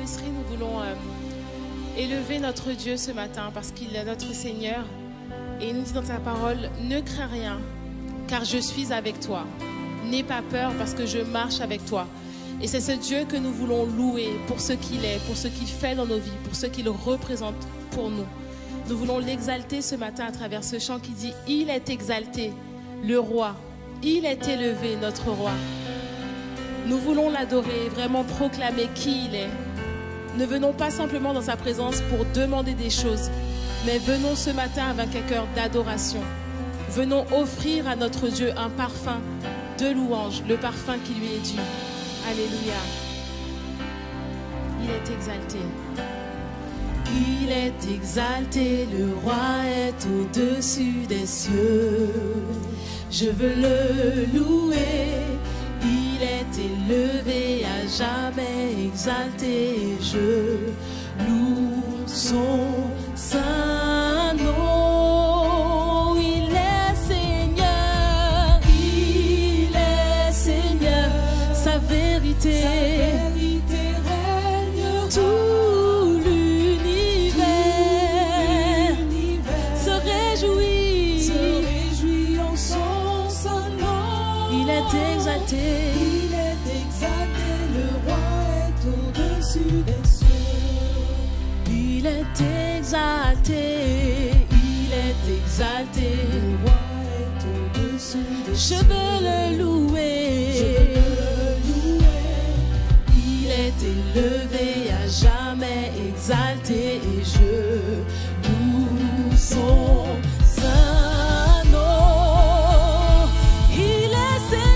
Esri, nous voulons élever notre Dieu ce matin parce qu'il est notre Seigneur. Et il nous dit dans sa parole, ne crains rien, car je suis avec toi. N'aie pas peur parce que je marche avec toi. Et c'est ce Dieu que nous voulons louer pour ce qu'il est, pour ce qu'il fait dans nos vies, pour ce qu'il représente pour nous. Nous voulons l'exalter ce matin à travers ce chant qui dit, il est exalté, le roi. Il est élevé, notre roi. Nous voulons l'adorer, vraiment proclamer qui il est. Ne venons pas simplement dans sa présence pour demander des choses, mais venons ce matin avec un cœur d'adoration. Venons offrir à notre Dieu un parfum de louange, le parfum qui lui est dû. Alléluia. Il est exalté. Il est exalté, le roi est au-dessus des cieux. Je veux le louer, il est élevé, à jamais exalté. Je loue son saint nom. Il est Seigneur, sa vérité. Il est exalté, le roi est au-dessus des cieux. Il est exalté, le roi est au-dessus des cieux. Je veux le louer, il est élevé, à jamais exalté, et je loue son saint nom. Il est Seigneur.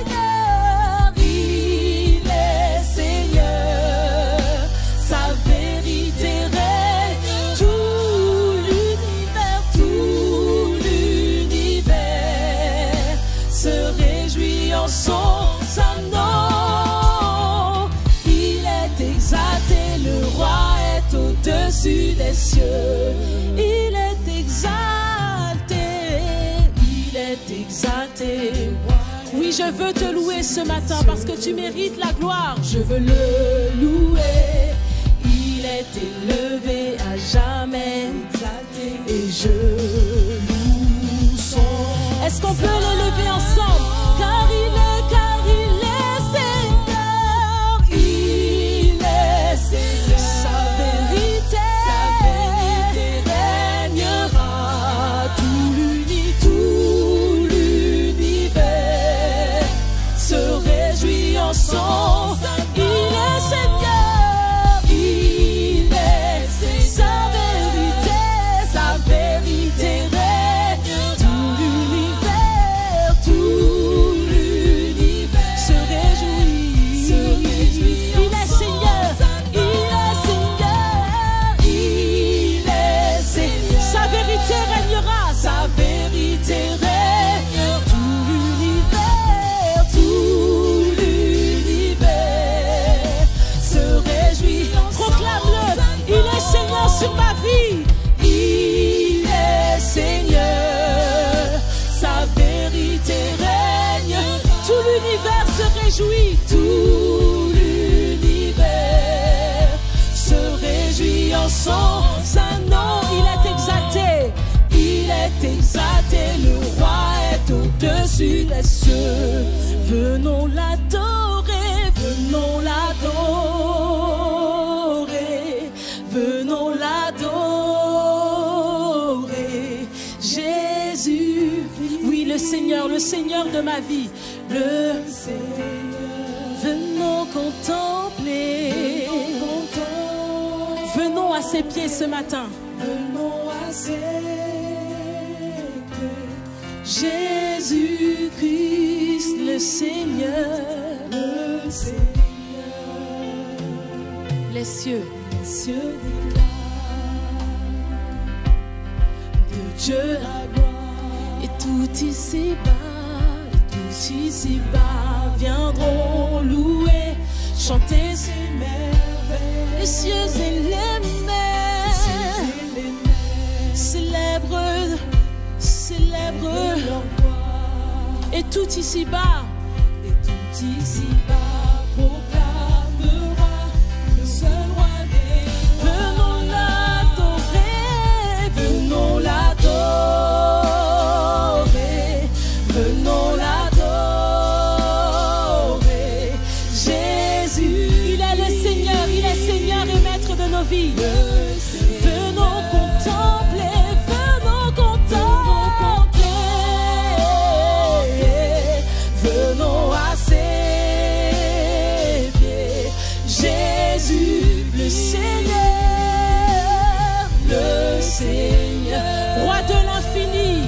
Des cieux, il est exalté, il est exalté. Oui, je veux te louer ce matin parce que tu mérites la gloire. Je veux le louer, il est élevé, à jamais exalté, et je loue son. Est-ce qu'on peut l'élever ensemble? Car il est Seigneur, il est Seigneur. Il est Seigneur, il est sa vérité règne. Tout l'univers se réjouit. Il est Seigneur, il est Seigneur. Sa vérité régnera, sa vérité règne. Seigneur sur ma vie, il est Seigneur, sa vérité règne, tout l'univers se réjouit, tout l'univers se réjouit en son saint nom. Il est exalté, le roi est au-dessus des cieux. Venons l'adorer, venons l'adorer, Jésus, oui, le Seigneur de ma vie, le Seigneur. Venons contempler, venons à ses pieds ce matin, venons à ses pieds, Jésus-Christ, le Seigneur, les cieux déclarent de Dieu la gloire, et tout ici-bas, viendront louer, chanter ses merveilles. Les cieux et les mers célèbrent leur voix, et tout ici-bas proclamera le seul roi des nos vies. Venons contempler, venons contempler, venons à ses pieds. Jésus, le Seigneur, roi de l'infini,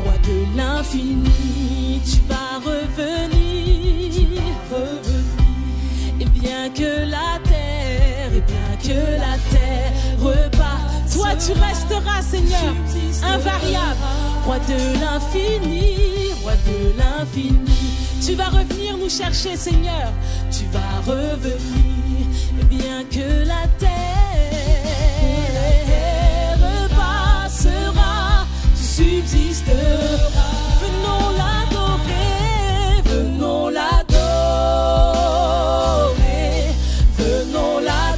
roi de l'infini, tu vas revenir, et bien que la terre repart, toi tu resteras, Seigneur, invariable, roi de l'infini, tu vas revenir nous chercher, Seigneur, tu vas revenir, et bien que la terre passera, tu subsisteras. Venons l'adorer, venons l'adorer, venons l'adorer.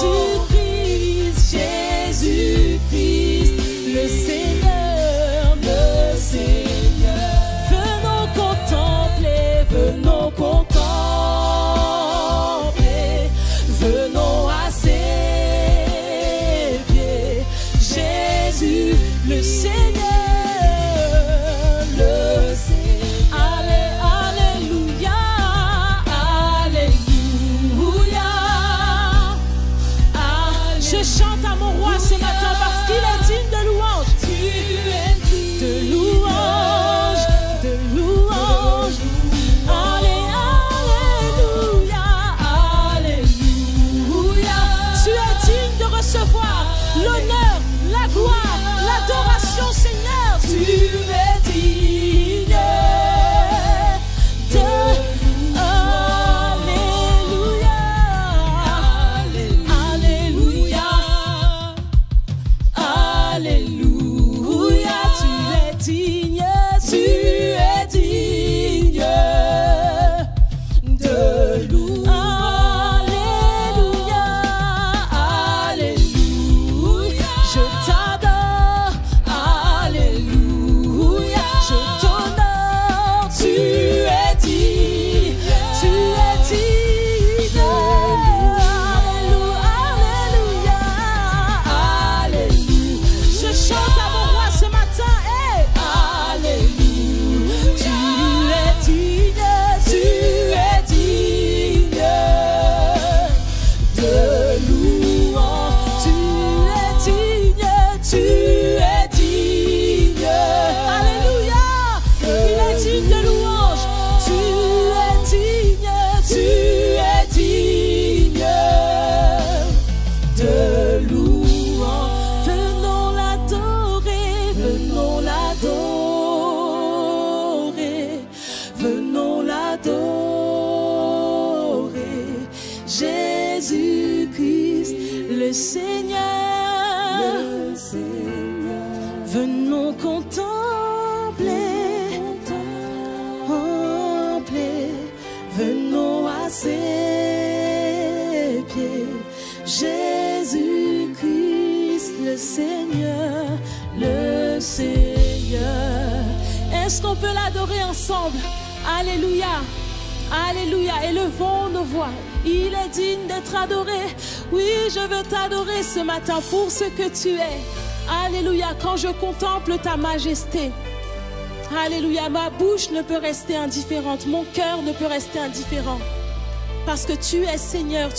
Jésus-Christ, Jésus-Christ, le Seigneur, venons contempler, venons contempler, venons à ses pieds. Jésus, le Seigneur, Alléluia, Alléluia. Je chante à mon roi ce matin parce qu'il est digne de louange. De louange, de louange. Alléluia, Alléluia. Tu es digne de recevoir l'honneur, la gloire, l'adoration, Seigneur. Tu es digne de Alléluia, Alléluia, Alléluia. Tu es digne de louange. Alléluia, Alléluia. Je t'adore, Alléluia. Je t'honore, tu es digne, Alléluia, Alléluia. Je chante à mon roi ce matin, hey. Alléluia. Tu es digne de louange. Tu es digne. Alléluia. Il est digne de louange. Tu es digne de louange. Venons l'adorer, venons l'adorer, venons l'adorer. Jésus-Christ, le Seigneur, venons contempler, venons à ses pieds. Jésus-Christ, le Seigneur, le Seigneur. Est-ce qu'on peut l'adorer ensemble? Alléluia, Alléluia. Élevons nos voix. Il est digne d'être adoré. Oui, je veux t'adorer ce matin pour ce que tu es. Alléluia. Quand je contemple ta majesté, alléluia, ma bouche ne peut rester indifférente. Mon cœur ne peut rester indifférent. Parce que tu es Seigneur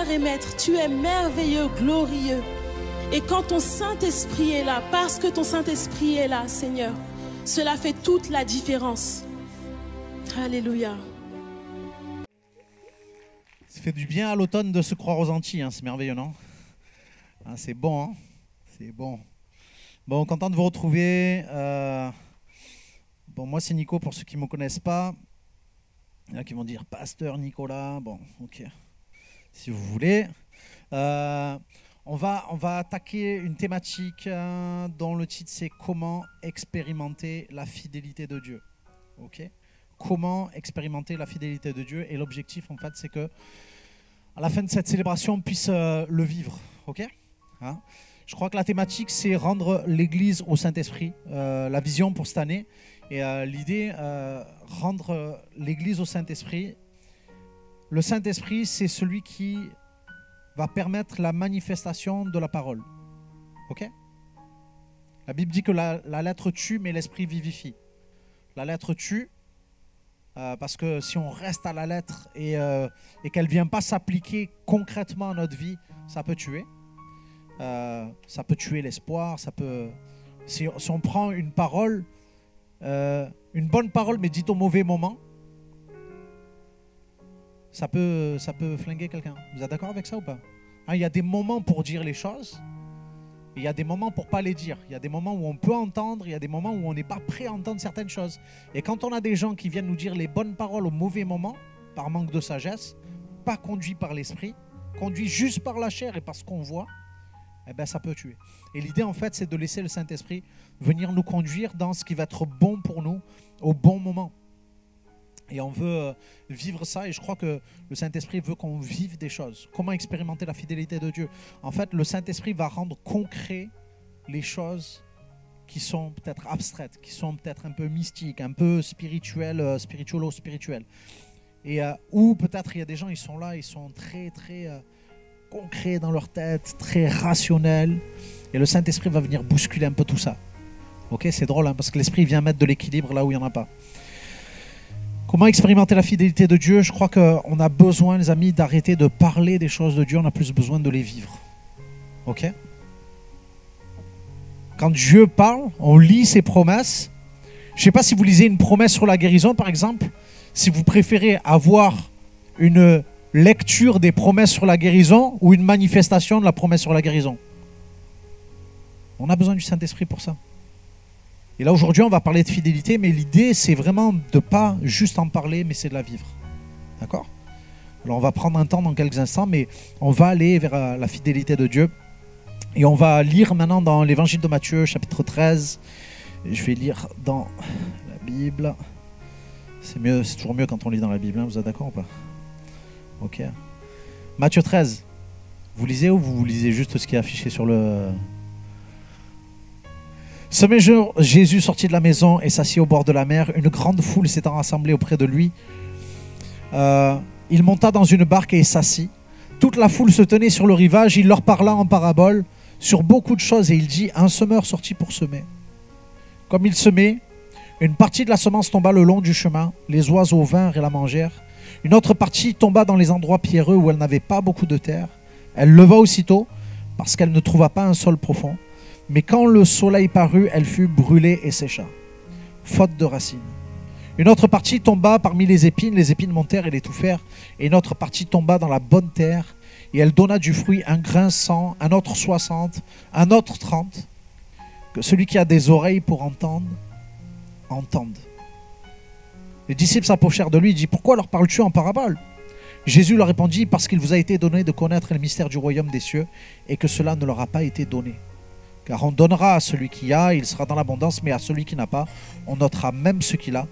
et Maître. Tu es merveilleux, glorieux. Et quand ton Saint-Esprit est là, parce que ton Saint-Esprit est là, Seigneur, cela fait toute la différence. Alléluia. Ça fait du bien à l'automne de se croire aux Antilles, hein, c'est merveilleux, non? Ah, c'est bon, hein? C'est bon. Bon, content de vous retrouver. Bon, moi c'est Nico pour ceux qui ne me connaissent pas. Il y en a qui vont dire Pasteur Nicolas. Bon, ok, si vous voulez. On va attaquer une thématique dont le titre c'est comment expérimenter la fidélité de Dieu. Ok? Comment expérimenter la fidélité de Dieu, et l'objectif en fait c'est que à la fin de cette célébration on puisse le vivre. Ok? Hein? Je crois que la thématique c'est rendre l'Église au Saint-Esprit, la vision pour cette année, et l'idée rendre l'Église au Saint-Esprit. Le Saint-Esprit c'est celui qui va permettre la manifestation de la parole. Ok? La Bible dit que la lettre tue, mais l'esprit vivifie. La lettre tue, parce que si on reste à la lettre et qu'elle ne vient pas s'appliquer concrètement à notre vie, ça peut tuer. Ça peut tuer l'espoir. Si on prend une parole, une bonne parole, mais dite au mauvais moment, ça peut flinguer quelqu'un. Vous êtes d'accord avec ça ou pas? Il y a des moments pour dire les choses. Il y a des moments pour ne pas les dire. Il y a des moments où on peut entendre, il y a des moments où on n'est pas prêt à entendre certaines choses. Et quand on a des gens qui viennent nous dire les bonnes paroles au mauvais moment, par manque de sagesse, pas conduits par l'esprit, conduits juste par la chair et par ce qu'on voit, eh ben ça peut tuer. Et l'idée en fait, c'est de laisser le Saint-Esprit venir nous conduire dans ce qui va être bon pour nous au bon moment. Et on veut vivre ça, et je crois que le Saint-Esprit veut qu'on vive des choses. Comment expérimenter la fidélité de Dieu? En fait, le Saint-Esprit va rendre concret les choses qui sont peut-être abstraites, qui sont peut-être un peu mystiques, un peu spirituelles, spirituelles. Et ou peut-être il y a des gens, ils sont là, ils sont très concrets dans leur tête, très rationnels. Et le Saint-Esprit va venir bousculer un peu tout ça. Ok, c'est drôle, hein, parce que l'Esprit vient mettre de l'équilibre là où il n'y en a pas. Comment expérimenter la fidélité de Dieu? Je crois qu'on a besoin, les amis, d'arrêter de parler des choses de Dieu. On a plus besoin de les vivre. Ok? Quand Dieu parle, on lit ses promesses. Je ne sais pas si vous lisez une promesse sur la guérison, par exemple. Si vous préférez avoir une lecture des promesses sur la guérison ou une manifestation de la promesse sur la guérison. On a besoin du Saint-Esprit pour ça. Et là, aujourd'hui, on va parler de fidélité, mais l'idée, c'est vraiment de ne pas juste en parler, mais c'est de la vivre. D'accord? Alors, on va prendre un temps dans quelques instants, mais on va aller vers la fidélité de Dieu. Et on va lire maintenant dans l'Évangile de Matthieu, chapitre 13. Et je vais lire dans la Bible. C'est toujours mieux quand on lit dans la Bible, hein, vous êtes d'accord ou pas? Ok. Matthieu 13. Vous lisez ou vous lisez juste ce qui est affiché sur le... Ce même jour, Jésus sortit de la maison et s'assit au bord de la mer. Une grande foule s'étant rassemblée auprès de lui. Il monta dans une barque et s'assit. Toute la foule se tenait sur le rivage. Il leur parla en parabole sur beaucoup de choses et il dit: un semeur sortit pour semer. Comme il semait, une partie de la semence tomba le long du chemin. Les oiseaux vinrent et la mangèrent. Une autre partie tomba dans les endroits pierreux où elle n'avait pas beaucoup de terre. Elle leva aussitôt parce qu'elle ne trouva pas un sol profond. Mais quand le soleil parut, elle fut brûlée et sécha, faute de racines. Une autre partie tomba parmi les épines montèrent et l'étouffèrent. Et une autre partie tomba dans la bonne terre, et elle donna du fruit, un grain 100, un autre 60, un autre 30. Que celui qui a des oreilles pour entendre, entende. Les disciples s'approchèrent de lui et dit: pourquoi leur parles-tu en parabole? Jésus leur répondit: parce qu'il vous a été donné de connaître le mystère du royaume des cieux, et que cela ne leur a pas été donné. Car on donnera à celui qui a, il sera dans l'abondance, mais à celui qui n'a pas, on ôtera même ce qu'il a.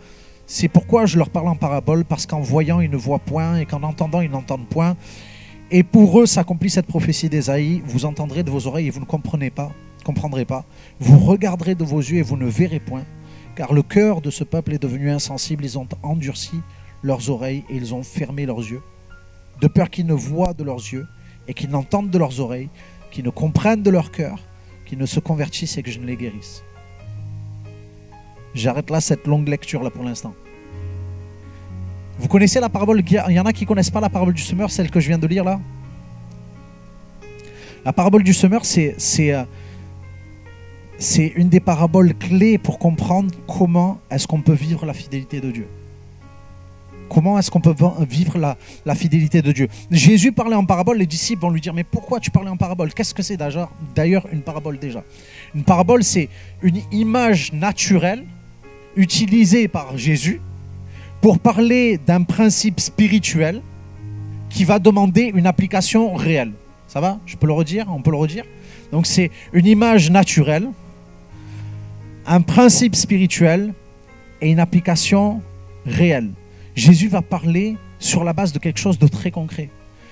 C'est pourquoi je leur parle en parabole, parce qu'en voyant, ils ne voient point, et qu'en entendant, ils n'entendent point. Et pour eux s'accomplit cette prophétie d'Ésaïe: vous entendrez de vos oreilles et vous ne comprendrez pas. Vous regarderez de vos yeux et vous ne verrez point. Car le cœur de ce peuple est devenu insensible, ils ont endurci leurs oreilles et ils ont fermé leurs yeux, de peur qu'ils ne voient de leurs yeux et qu'ils n'entendent de leurs oreilles, qu'ils ne comprennent de leur cœur, qu'ils ne se convertissent et que je ne les guérisse. J'arrête là cette longue lecture là pour l'instant. Vous connaissez la parabole? Il y en a qui ne connaissent pas la parabole du semeur, celle que je viens de lire là. La parabole du semeur, c'est une des paraboles clés pour comprendre comment est-ce qu'on peut vivre la fidélité de Dieu. Comment est-ce qu'on peut vivre la fidélité de Dieu? Jésus parlait en parabole, les disciples vont lui dire: mais pourquoi tu parlais en parabole? Qu'est-ce que c'est d'ailleurs une parabole déjà? Une parabole, c'est une image naturelle utilisée par Jésus pour parler d'un principe spirituel qui va demander une application réelle. Ça va? Je peux le redire? On peut le redire? Donc c'est une image naturelle, un principe spirituel et une application réelle. Jésus va parler sur la base de quelque chose de très concret.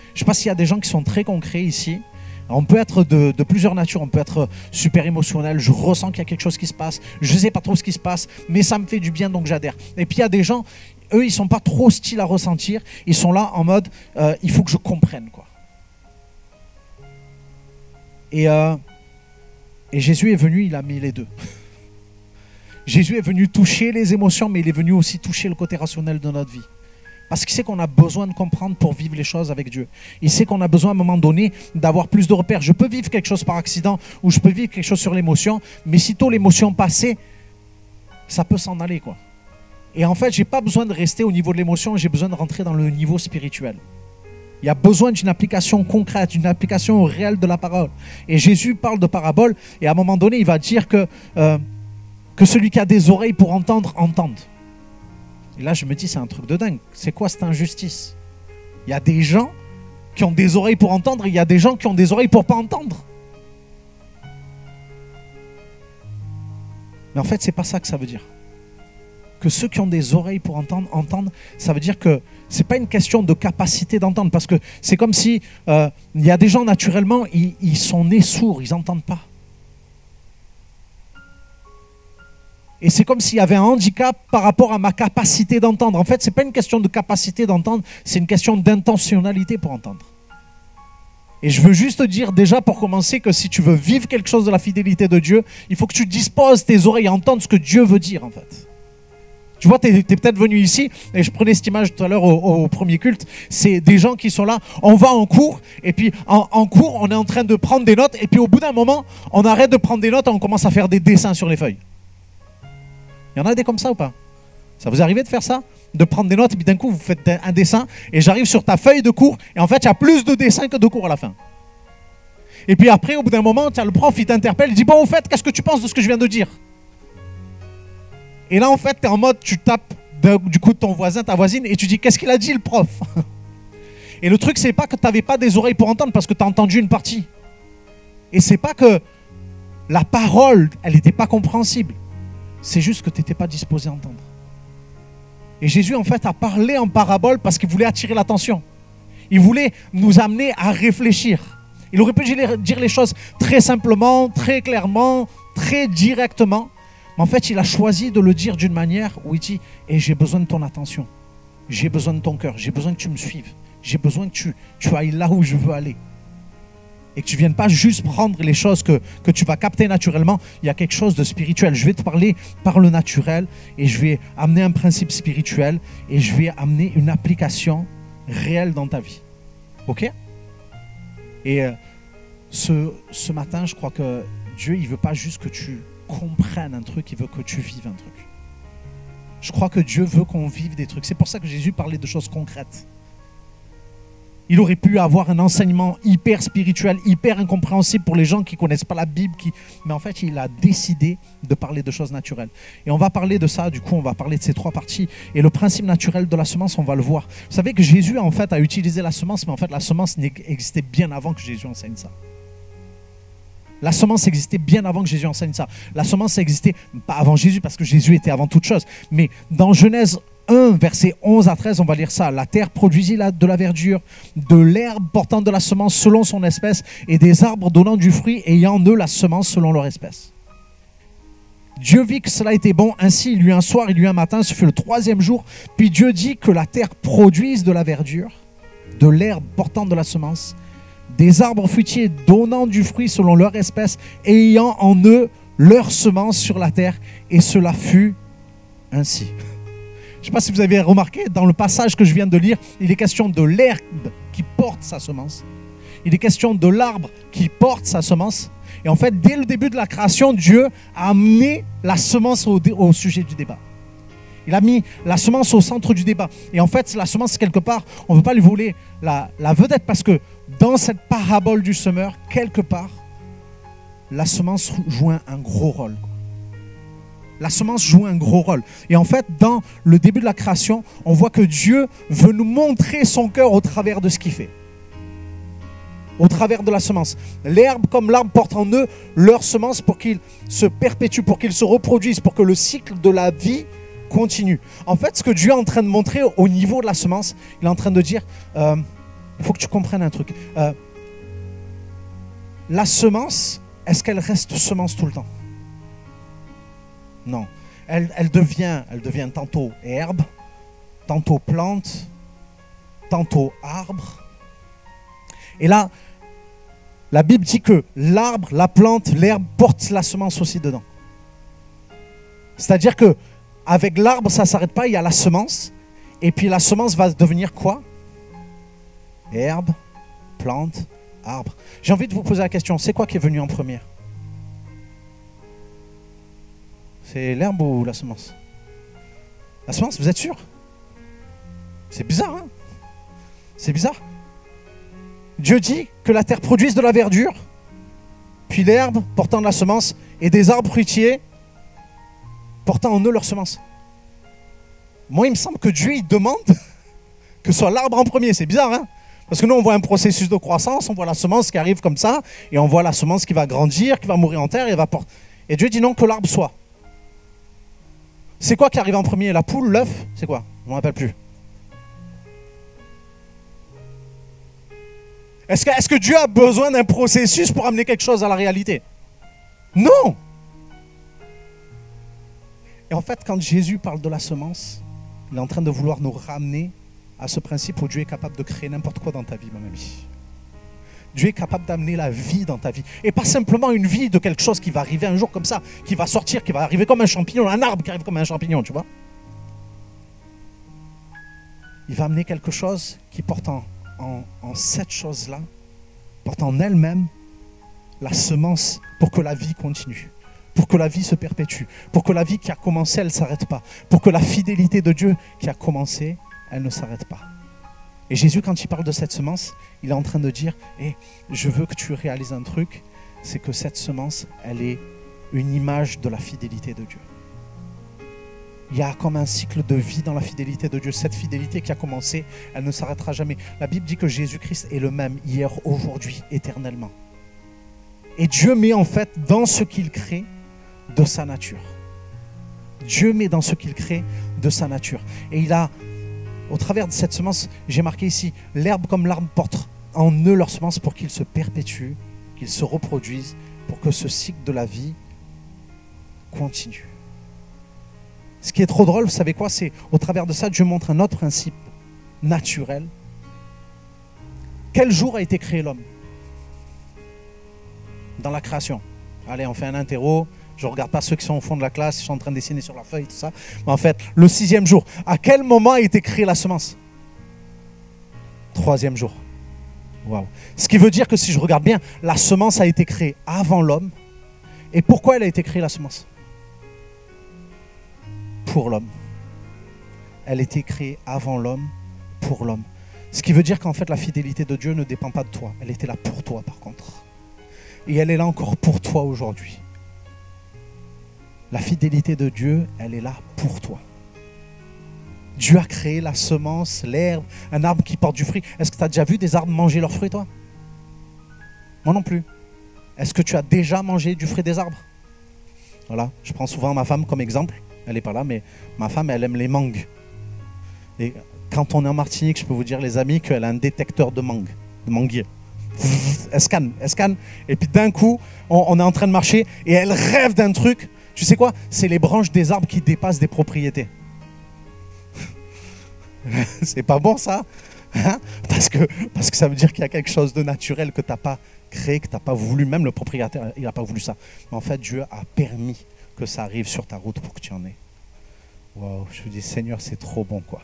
Je ne sais pas s'il y a des gens qui sont très concrets ici. On peut être de plusieurs natures. On peut être super émotionnel. Je ressens qu'il y a quelque chose qui se passe. Je ne sais pas trop ce qui se passe, mais ça me fait du bien, donc j'adhère. Et puis il y a des gens, eux, ils ne sont pas trop hostiles à ressentir. Ils sont là en mode, il faut que je comprenne, quoi. Et Jésus est venu, il a mis les deux. Jésus est venu toucher les émotions, mais il est venu aussi toucher le côté rationnel de notre vie. Parce qu'il sait qu'on a besoin de comprendre pour vivre les choses avec Dieu. Il sait qu'on a besoin à un moment donné d'avoir plus de repères. Je peux vivre quelque chose par accident ou je peux vivre quelque chose sur l'émotion, mais sitôt l'émotion passée, ça peut s'en aller, quoi. Et en fait, je n'ai pas besoin de rester au niveau de l'émotion, j'ai besoin de rentrer dans le niveau spirituel. Il y a besoin d'une application concrète, d'une application réelle de la parole. Et Jésus parle de parabole, et à un moment donné, il va dire que celui qui a des oreilles pour entendre, entende. Et là, je me dis, c'est un truc de dingue. C'est quoi cette injustice? Il y a des gens qui ont des oreilles pour entendre, et il y a des gens qui ont des oreilles pour ne pas entendre. Mais en fait, ce n'est pas ça que ça veut dire. Que ceux qui ont des oreilles pour entendre, entendent, ça veut dire que ce n'est pas une question de capacité d'entendre. Parce que c'est comme si il y a des gens, naturellement, ils sont nés sourds, ils n'entendent pas. Et c'est comme s'il y avait un handicap par rapport à ma capacité d'entendre. En fait, ce n'est pas une question de capacité d'entendre, c'est une question d'intentionnalité pour entendre. Et je veux juste te dire déjà pour commencer que si tu veux vivre quelque chose de la fidélité de Dieu, il faut que tu disposes tes oreilles à entendre ce que Dieu veut dire en fait. Tu vois, tu es peut-être venu ici, et je prenais cette image tout à l'heure au premier culte, c'est des gens qui sont là, on va en cours, et puis en cours, on est en train de prendre des notes, et puis au bout d'un moment, on arrête de prendre des notes et on commence à faire des dessins sur les feuilles. Il y en a des comme ça ou pas? Ça vous arrive de faire ça? De prendre des notes, et puis d'un coup, vous faites un dessin, et j'arrive sur ta feuille de cours, et en fait, il y a plus de dessins que de cours à la fin. Et puis après, au bout d'un moment, le prof, il t'interpelle, il dit, bon, au fait, qu'est-ce que tu penses de ce que je viens de dire? Et là, en fait, tu es en mode, tu tapes du coup ton voisin, ta voisine, et tu dis, qu'est-ce qu'il a dit, le prof? Et le truc, c'est pas que tu n'avais pas des oreilles pour entendre, parce que tu as entendu une partie. Et c'est pas que la parole, elle n'était pas compréhensible. C'est juste que tu n'étais pas disposé à entendre. Et Jésus, en fait, a parlé en parabole parce qu'il voulait attirer l'attention. Il voulait nous amener à réfléchir. Il aurait pu dire les choses très simplement, très clairement, très directement. Mais en fait, il a choisi de le dire d'une manière où il dit « Et j'ai besoin de ton attention. J'ai besoin de ton cœur. J'ai besoin que tu me suives. J'ai besoin que tu ailles là où je veux aller. » Et que tu ne viennes pas juste prendre les choses que tu vas capter naturellement. Il y a quelque chose de spirituel. Je vais te parler par le naturel et je vais amener un principe spirituel et je vais amener une application réelle dans ta vie. Ok? Et ce matin, je crois que Dieu, il ne veut pas juste que tu comprennes un truc, il veut que tu vives un truc. Je crois que Dieu veut qu'on vive des trucs. C'est pour ça que Jésus parlait de choses concrètes. Il aurait pu avoir un enseignement hyper spirituel, hyper incompréhensible pour les gens qui ne connaissent pas la Bible. Mais en fait, il a décidé de parler de choses naturelles. Et on va parler de ça, du coup, on va parler de ces trois parties. Et le principe naturel de la semence, on va le voir. Vous savez que Jésus, en fait, a utilisé la semence, mais en fait, la semence existait bien avant que Jésus enseigne ça. La semence existait bien avant que Jésus enseigne ça. La semence existait pas avant Jésus, parce que Jésus était avant toute chose. Mais dans Genèse 1, versets 11 à 13, on va lire ça. La terre produisit de la verdure, de l'herbe portant de la semence selon son espèce, et des arbres donnant du fruit ayant en eux la semence selon leur espèce. Dieu vit que cela était bon, ainsi il y eut un soir, il y eut un matin, ce fut le troisième jour. Puis Dieu dit que la terre produise de la verdure, de l'herbe portant de la semence, des arbres fruitiers donnant du fruit selon leur espèce, et ayant en eux leur semence sur la terre, et cela fut ainsi. Je ne sais pas si vous avez remarqué, dans le passage que je viens de lire, il est question de l'herbe qui porte sa semence. Il est question de l'arbre qui porte sa semence. Et en fait, dès le début de la création, Dieu a amené la semence au sujet du débat. Il a mis la semence au centre du débat. Et en fait, la semence, quelque part, on ne veut pas lui voler la vedette parce que dans cette parabole du semeur, quelque part, la semence joue un gros rôle. La semence joue un gros rôle. Et en fait, dans le début de la création, on voit que Dieu veut nous montrer son cœur au travers de ce qu'il fait. Au travers de la semence. L'herbe comme l'arbre portent en eux leur semence pour qu'ils se perpétuent, pour qu'ils se reproduisent, pour que le cycle de la vie continue. En fait, ce que Dieu est en train de montrer au niveau de la semence, il est en train de dire, il faut que tu comprennes un truc. La semence, est-ce qu'elle reste semence tout le temps ? Non, elle devient tantôt herbe, tantôt plante, tantôt arbre. Et là, La Bible dit que l'arbre, la plante, l'herbe portent la semence aussi dedans. C'est-à-dire que avec l'arbre, ça ne s'arrête pas, il y a la semence. Et puis la semence va devenir quoi? Herbe, plante, arbre. J'ai envie de vous poser la question, c'est quoi qui est venu en premier? C'est l'herbe ou la semence? La semence, vous êtes sûr? C'est bizarre, hein? C'est bizarre. Dieu dit que la terre produise de la verdure, puis l'herbe portant de la semence, et des arbres fruitiers portant en eux leur semence. Moi, il me semble que Dieu, il demande que ce soit l'arbre en premier. C'est bizarre, hein? Parce que nous, on voit un processus de croissance, on voit la semence qui arrive comme ça, et on voit la semence qui va grandir, qui va mourir en terre, et Dieu dit non, que l'arbre soit. C'est quoi qui arrive en premier? La poule, l'œuf? C'est quoi? Je ne me rappelle plus. Est-ce que Dieu a besoin d'un processus pour amener quelque chose à la réalité? Non! Et en fait, quand Jésus parle de la semence, il est en train de vouloir nous ramener à ce principe où Dieu est capable de créer n'importe quoi dans ta vie, mon ami. Dieu est capable d'amener la vie dans ta vie. Et pas simplement une vie de quelque chose qui va arriver un jour comme ça, qui va sortir, qui va arriver comme un champignon, un arbre qui arrive comme un champignon, tu vois. Il va amener quelque chose qui porte en cette chose-là, porte en elle-même la semence pour que la vie continue, pour que la vie se perpétue, pour que la vie qui a commencé, elle ne s'arrête pas, pour que la fidélité de Dieu qui a commencé, elle ne s'arrête pas. Et Jésus, quand il parle de cette semence, il est en train de dire hey, je veux que tu réalises un truc, c'est que cette semence, elle est une image de la fidélité de Dieu. Il y a comme un cycle de vie dans la fidélité de Dieu. Cette fidélité qui a commencé, elle ne s'arrêtera jamais. La Bible dit que Jésus-Christ est le même hier, aujourd'hui, éternellement. Et Dieu met en fait dans ce qu'il crée de sa nature. Dieu met dans ce qu'il crée de sa nature. Et il a, au travers de cette semence, j'ai marqué ici, l'herbe comme l'arbre portent en eux leur semence pour qu'ils se perpétuent, qu'ils se reproduisent, pour que ce cycle de la vie continue. Ce qui est trop drôle, vous savez quoi? C'est au travers de ça, Dieu montre un autre principe naturel. Quel jour a été créé l'homme? Dans la création. Allez, on fait un interro. Je ne regarde pas ceux qui sont au fond de la classe, ils sont en train de dessiner sur la feuille, tout ça. Mais en fait, le 6e jour. À quel moment a été créée la semence? 3e jour. Waouh. Ce qui veut dire que si je regarde bien, la semence a été créée avant l'homme. Et pourquoi elle a été créée, la semence? Pour l'homme. Elle a été créée avant l'homme, pour l'homme. Ce qui veut dire qu'en fait, la fidélité de Dieu ne dépend pas de toi. Elle était là pour toi, par contre. Et elle est là encore pour toi aujourd'hui. La fidélité de Dieu, elle est là pour toi. Dieu a créé la semence, l'herbe, un arbre qui porte du fruit. Est-ce que tu as déjà vu des arbres manger leurs fruits, toi? Moi non plus. Est-ce que tu as déjà mangé du fruit des arbres? Voilà, je prends souvent ma femme comme exemple. Elle n'est pas là, mais ma femme, elle aime les mangues. Et quand on est en Martinique, je peux vous dire, les amis, qu'elle a un détecteur de mangue, de manguier. Elle scanne. Et puis d'un coup, on est en train de marcher et elle rêve d'un truc. Tu sais quoi? C'est les branches des arbres qui dépassent des propriétés. C'est pas bon ça, hein? parce que ça veut dire qu'il y a quelque chose de naturel que tu n'as pas créé, que tu n'as pas voulu. Même le propriétaire, il n'a pas voulu ça. Mais en fait, Dieu a permis que ça arrive sur ta route pour que tu en aies. Waouh, je me dis, Seigneur, c'est trop bon, quoi.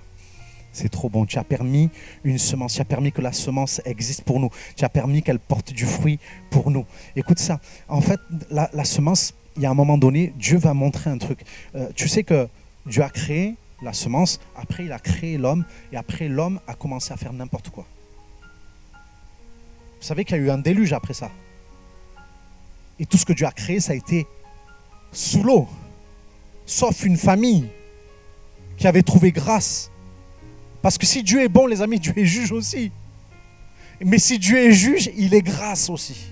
C'est trop bon. Tu as permis une semence. Tu as permis que la semence existe pour nous. Tu as permis qu'elle porte du fruit pour nous. Écoute ça. En fait, la semence, il y a un moment donné, Dieu va montrer un truc. Tu sais que Dieu a créé la semence. Après, il a créé l'homme. Et après, l'homme a commencé à faire n'importe quoi. Vous savez qu'il y a eu un déluge après ça. Et tout ce que Dieu a créé, ça a été sous l'eau. Sauf une famille qui avait trouvé grâce. Parce que si Dieu est bon, les amis, Dieu est juge aussi. Mais si Dieu est juge, il est grâce aussi.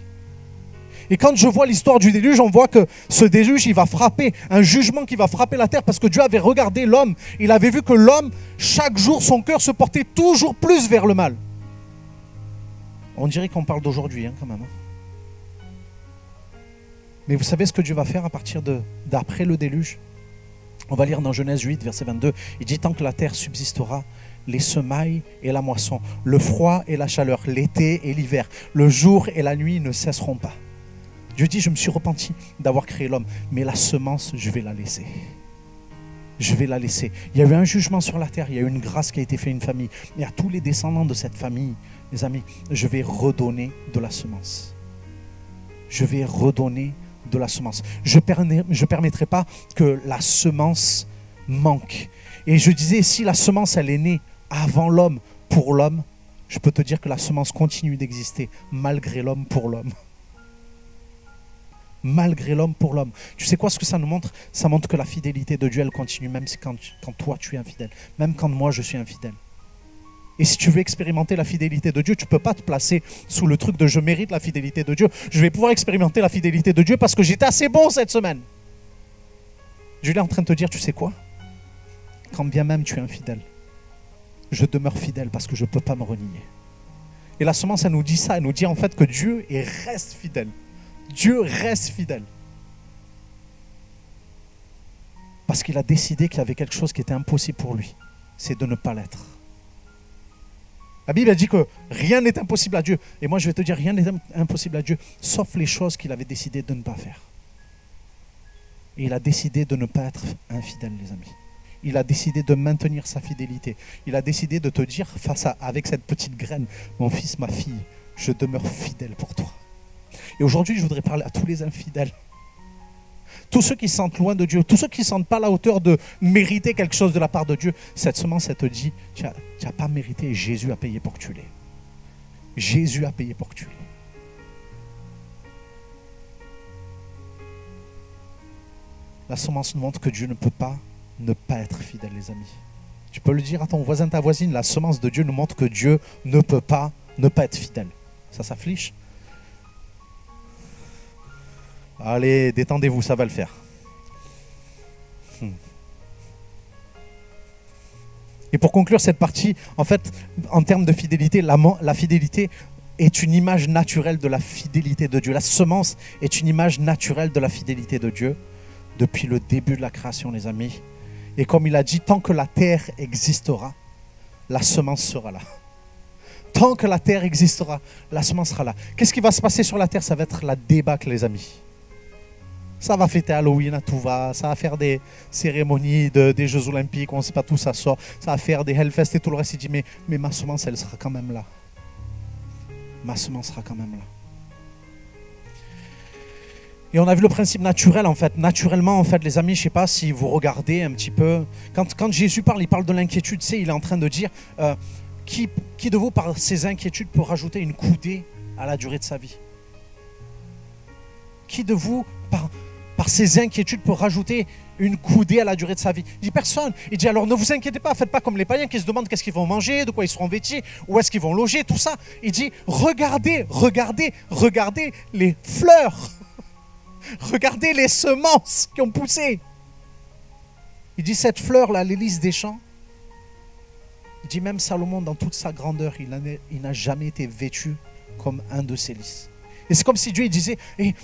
Et quand je vois l'histoire du déluge, on voit que ce déluge, il va frapper, un jugement qui va frapper la terre, parce que Dieu avait regardé l'homme. Il avait vu que l'homme, chaque jour, son cœur se portait toujours plus vers le mal. On dirait qu'on parle d'aujourd'hui, hein, quand même. Mais vous savez ce que Dieu va faire à partir d'après le déluge? On va lire dans Genèse 8, verset 22. Il dit, tant que la terre subsistera, les semailles et la moisson, le froid et la chaleur, l'été et l'hiver, le jour et la nuit ne cesseront pas. Dieu dit, je me suis repenti d'avoir créé l'homme, mais la semence, je vais la laisser. Je vais la laisser. Il y a eu un jugement sur la terre, il y a eu une grâce qui a été faite à une famille. Et à tous les descendants de cette famille, mes amis, je vais redonner de la semence. Je vais redonner de la semence. Je ne permettrai pas que la semence manque. Et je disais, si la semence, elle est née avant l'homme, pour l'homme, je peux te dire que la semence continue d'exister malgré l'homme, pour l'homme. Malgré l'homme, pour l'homme. Tu sais quoi ce que ça nous montre? Ça montre que la fidélité de Dieu, elle continue même quand toi tu es infidèle, même quand moi je suis infidèle. Et si tu veux expérimenter la fidélité de Dieu, tu ne peux pas te placer sous le truc de je mérite la fidélité de Dieu. Je vais pouvoir expérimenter la fidélité de Dieu parce que j'étais assez bon cette semaine. Dieu est en train de te dire, tu sais quoi? Quand bien même tu es infidèle, je demeure fidèle parce que je ne peux pas me renier. Et la semence, elle nous dit ça, elle nous dit en fait que Dieu reste fidèle. Dieu reste fidèle. Parce qu'il a décidé qu'il y avait quelque chose qui était impossible pour lui. C'est de ne pas l'être. La Bible a dit que rien n'est impossible à Dieu. Et moi je vais te dire, rien n'est impossible à Dieu, sauf les choses qu'il avait décidé de ne pas faire. Et il a décidé de ne pas être infidèle, les amis. Il a décidé de maintenir sa fidélité. Il a décidé de te dire, avec cette petite graine, mon fils, ma fille, je demeure fidèle pour toi. Et aujourd'hui, je voudrais parler à tous les infidèles. Tous ceux qui se sentent loin de Dieu, tous ceux qui ne sentent pas la hauteur de mériter quelque chose de la part de Dieu. Cette semence, elle te dit, tu n'as pas mérité et Jésus a payé pour que tu l'aies. Jésus a payé pour que tu l'aies. La semence nous montre que Dieu ne peut pas ne pas être fidèle, les amis. Tu peux le dire à ton voisin, ta voisine, la semence de Dieu nous montre que Dieu ne peut pas ne pas être fidèle. Ça s'afflige? Allez, détendez-vous, ça va le faire. Et pour conclure cette partie, en fait, en termes de fidélité, la fidélité est une image naturelle de la fidélité de Dieu. La semence est une image naturelle de la fidélité de Dieu depuis le début de la création, les amis. Et comme il a dit, tant que la terre existera, la semence sera là. Tant que la terre existera, la semence sera là. Qu'est-ce qui va se passer sur la terre? Ça va être la débâcle, les amis. Ça va fêter Halloween à tout va, ça va faire des cérémonies des Jeux Olympiques, on ne sait pas tout ça sort, ça va faire des Hellfest et tout le reste. Il dit, mais ma semence, elle sera quand même là. Ma semence sera quand même là. Et on a vu le principe naturel, en fait. Naturellement, en fait, les amis, je ne sais pas si vous regardez un petit peu. Quand Jésus parle, il parle de l'inquiétude. Tu sais, il est en train de dire, qui de vous, par ses inquiétudes, peut rajouter une coudée à la durée de sa vie? Qui de vous, par ses inquiétudes, peut rajouter une coudée à la durée de sa vie? Il dit personne. Il dit alors ne vous inquiétez pas, faites pas comme les païens qui se demandent qu'est-ce qu'ils vont manger, de quoi ils seront vêtus, où est-ce qu'ils vont loger, tout ça. Il dit regardez les fleurs. Regardez les semences qui ont poussé. Il dit cette fleur-là, les lys des champs. Il dit même Salomon, dans toute sa grandeur, il n'a jamais été vêtu comme un de ces lys. Et c'est comme si Dieu il disait hey,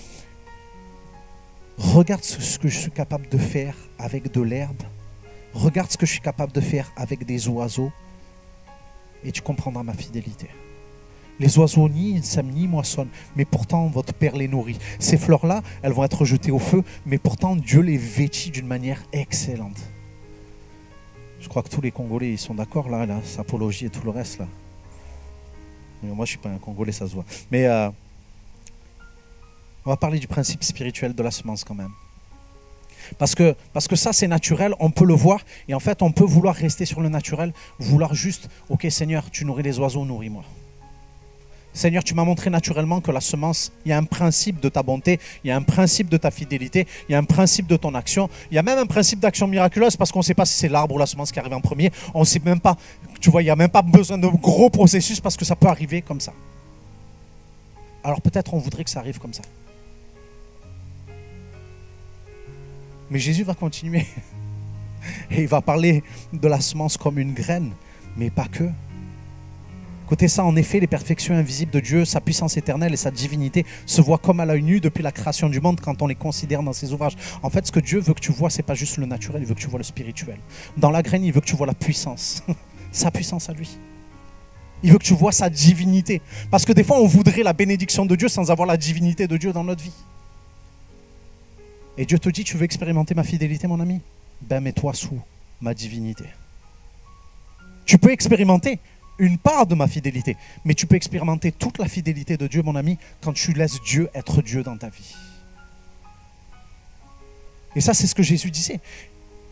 regarde ce que je suis capable de faire avec de l'herbe. Regarde ce que je suis capable de faire avec des oiseaux. Et tu comprendras ma fidélité. Les oiseaux ni sèment ni moissonnent, mais pourtant votre Père les nourrit. Ces fleurs-là, elles vont être jetées au feu, mais pourtant Dieu les vêtit d'une manière excellente. Je crois que tous les Congolais ils sont d'accord là, Sapologie et tout le reste là. Mais moi je ne suis pas un Congolais, ça se voit. Mais on va parler du principe spirituel de la semence quand même. Parce que ça c'est naturel, on peut le voir. Et en fait on peut vouloir rester sur le naturel, vouloir juste, ok Seigneur, tu nourris les oiseaux, nourris-moi. Seigneur, tu m'as montré naturellement que la semence, il y a un principe de ta bonté, il y a un principe de ta fidélité, il y a un principe de ton action, il y a même un principe d'action miraculeuse parce qu'on ne sait pas si c'est l'arbre ou la semence qui arrive en premier. On ne sait même pas, tu vois, il n'y a même pas besoin de gros processus parce que ça peut arriver comme ça. Alors peut-être on voudrait que ça arrive comme ça. Mais Jésus va continuer. Et il va parler de la semence comme une graine, mais pas que. Côté ça, en effet, les perfections invisibles de Dieu, sa puissance éternelle et sa divinité se voient comme à l'œil nu depuis la création du monde quand on les considère dans ses ouvrages. En fait, ce que Dieu veut que tu vois, ce n'est pas juste le naturel, il veut que tu vois le spirituel. Dans la graine, il veut que tu vois la puissance. sa puissance à lui. Il veut que tu vois sa divinité. Parce que des fois, on voudrait la bénédiction de Dieu sans avoir la divinité de Dieu dans notre vie. Et Dieu te dit, tu veux expérimenter ma fidélité, mon ami? Ben, mets-toi sous ma divinité. Tu peux expérimenter une part de ma fidélité, mais tu peux expérimenter toute la fidélité de Dieu, mon ami, quand tu laisses Dieu être Dieu dans ta vie. Et ça, c'est ce que Jésus disait.